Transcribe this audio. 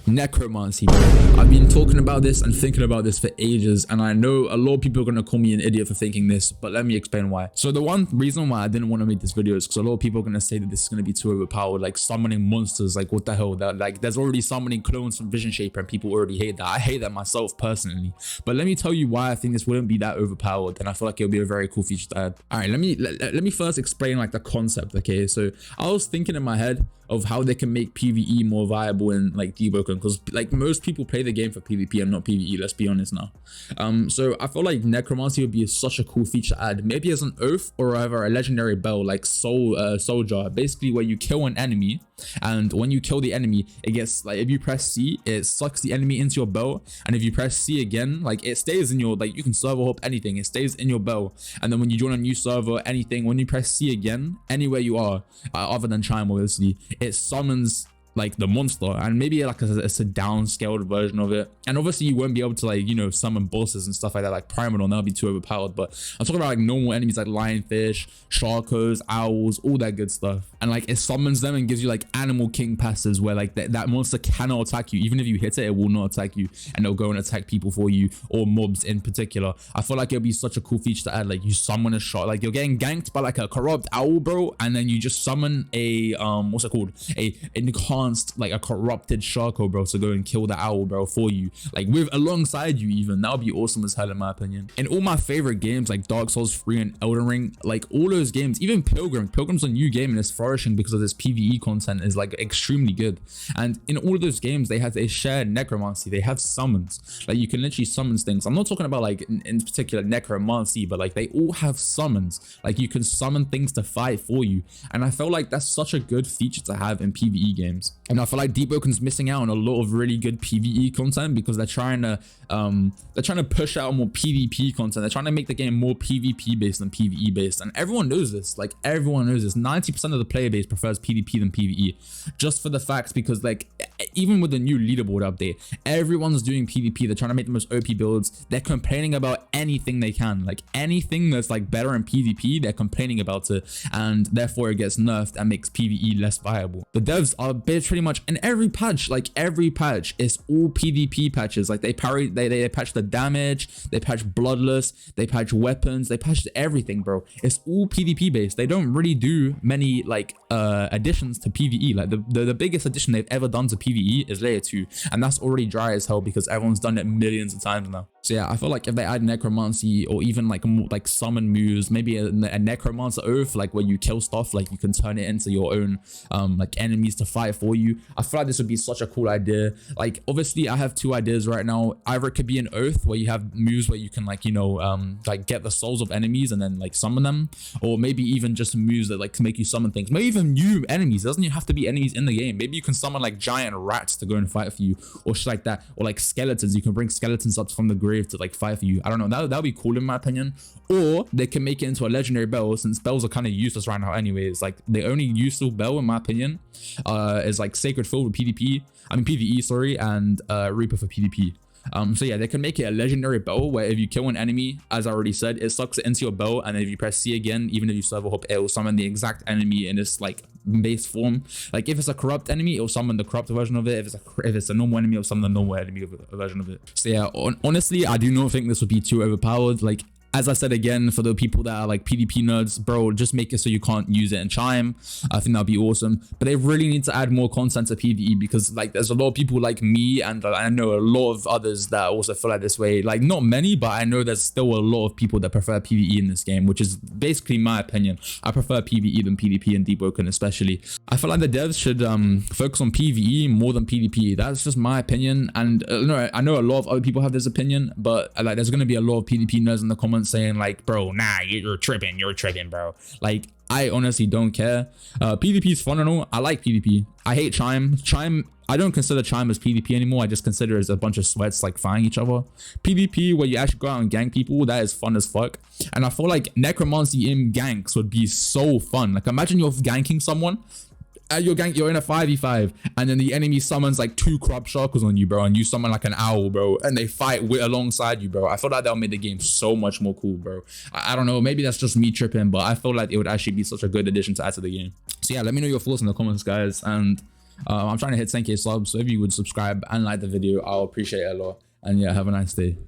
Necromancy, bro. I've been talking about this and thinking about this for ages, and I know a lot of people are gonna call me an idiot for thinking this, but let me explain why. So the one reason why I didn't want to make this video is because a lot of people are gonna say that this is gonna be too overpowered, like summoning monsters, like what the hell, that like there's already summoning clones from Vision Shaper and people already hate that. I hate that myself personally, but let me tell you why I think this wouldn't be that overpowered, and I feel like it'll be a very cool feature to add. All right, let me first explain like the concept. Okay, so I was thinking in my head of how they can make PvE more viable in like Deepwoken, because like most people play the game for PvP and not PvE, let's be honest now. So I feel like necromancy would be such a cool feature to add, maybe as an oath or rather a legendary bell like soul jar, basically where you kill an enemy, and when you kill the enemy, it gets like, if you press C, it sucks the enemy into your bell, and if you press C again, like it stays in your, like you can server hop anything, it stays in your bell, and then when you join a new server, anything, when you press C again, anywhere you are, other than Chime obviously, it summons like the monster, and maybe like it's a downscaled version of it. And obviously you won't be able to like, you know, summon bosses and stuff like that like Primadon, that'll be too overpowered, but I'm talking about like normal enemies like lionfish, sharkos, owls, all that good stuff. And like it summons them and gives you like animal king passes where like that monster cannot attack you. Even if you hit it, it will not attack you, and it'll go and attack people for you, or mobs in particular. I feel like it'll be such a cool feature to add. Like you summon a shark, like you're getting ganked by like a corrupt owl, bro, and then you just summon a what's it called, a enhanced, like a corrupted sharko, bro, to go and kill the owl, bro, for you, like with alongside you. Even that would be awesome as hell in my opinion. In all my favorite games like Dark Souls 3 and Elden Ring, like all those games, even Pilgrim's a new game and it's flourishing because of this PvE content, is like extremely good. And in all of those games they share necromancy, they have summons, like you can literally summon things. I'm not talking about like in particular necromancy, but like they all have summons, like you can summon things to fight for you, and I felt like that's such a good feature to have in PvE games. And I feel like Deepwoken's missing out on a lot of really good PvE content because they're trying to push out more PvP content. They're trying to make the game more PvP based than PvE based, and everyone knows this. Like everyone knows this. 90% of the player base prefers PvP than PvE, just for the facts, because like even with the new leaderboard update, everyone's doing PvP. They're trying to make the most OP builds. They're complaining about anything they can, like anything that's like better in PvP, they're complaining about it, and therefore it gets nerfed and makes PvE less viable. The devs are pretty much in every patch, like every patch is all PvP patches. Like they patch the damage, they patch bloodless, they patch weapons, they patch everything, bro. It's all PvP based. They don't really do many like additions to PvE. Like the biggest addition they've ever done to PvE is layer 2, and that's already dry as hell because everyone's done it millions of times now. So yeah, I feel like if they add necromancy, or even like more like summon moves, maybe a necromancer oath, like where you kill stuff, like you can turn it into your own like enemies to fight for you. I feel like this would be such a cool idea. Like obviously I have two ideas right now. Either it could be an oath where you have moves where you can like, you know, like get the souls of enemies and then like summon them, or maybe even just moves that like to make you summon things, maybe even new enemies. It doesn't even have to be enemies in the game. Maybe you can summon like giant rats to go and fight for you, or shit like that, or like skeletons. You can bring skeletons up from the grave to like fight for you. I don't know, that would be cool in my opinion. Or they can make it into a legendary bell, since bells are kind of useless right now anyways. Like the only useful bell in my opinion is like Sacred Field with PvE, sorry, and Reaper for PvP. So yeah, they can make it a legendary bell where if you kill an enemy, as I already said, it sucks it into your bell, and if you press C again, even if you server hop, it will summon the exact enemy in its like base form. Like if it's a corrupt enemy, it will summon the corrupt version of it. If it's a normal enemy, it will summon the normal enemy version of it. So yeah, honestly, I do not think this would be too overpowered. Like as I said again, for the people that are like PvP nerds, bro, just make it so you can't use it in Chime. I think that'd be awesome. But they really need to add more content to PvE, because like there's a lot of people like me, and I know a lot of others that also feel like this way. Like not many, but I know there's still a lot of people that prefer PvE in this game, which is basically my opinion. I prefer PvE than PvP in Deepwoken especially. I feel like the devs should focus on PvE more than PvP. That's just my opinion, and no, I know a lot of other people have this opinion, but like there's gonna be a lot of PvP nerds in the comments saying like, bro, nah, you're tripping, bro. Like I honestly don't care. PvP is fun and all. I like PvP. I hate Chime. I don't consider Chime as PvP anymore. I just consider it as a bunch of sweats like fighting each other. PvP, where you actually go out and gank people, that is fun as fuck. And I feel like necromancy in ganks would be so fun. Like imagine you're ganking someone, you're in a 5v5, and then the enemy summons like 2 corrupt sharkos on you, bro, and you summon like an owl, bro, and they fight alongside you, bro. I feel like that would make the game so much more cool, bro. I don't know, maybe that's just me tripping, but I feel like it would actually be such a good addition to add to the game. So yeah, let me know your thoughts in the comments, guys, and I'm trying to hit 10k subs, so if you would subscribe and like the video, I'll appreciate it a lot. And yeah, have a nice day.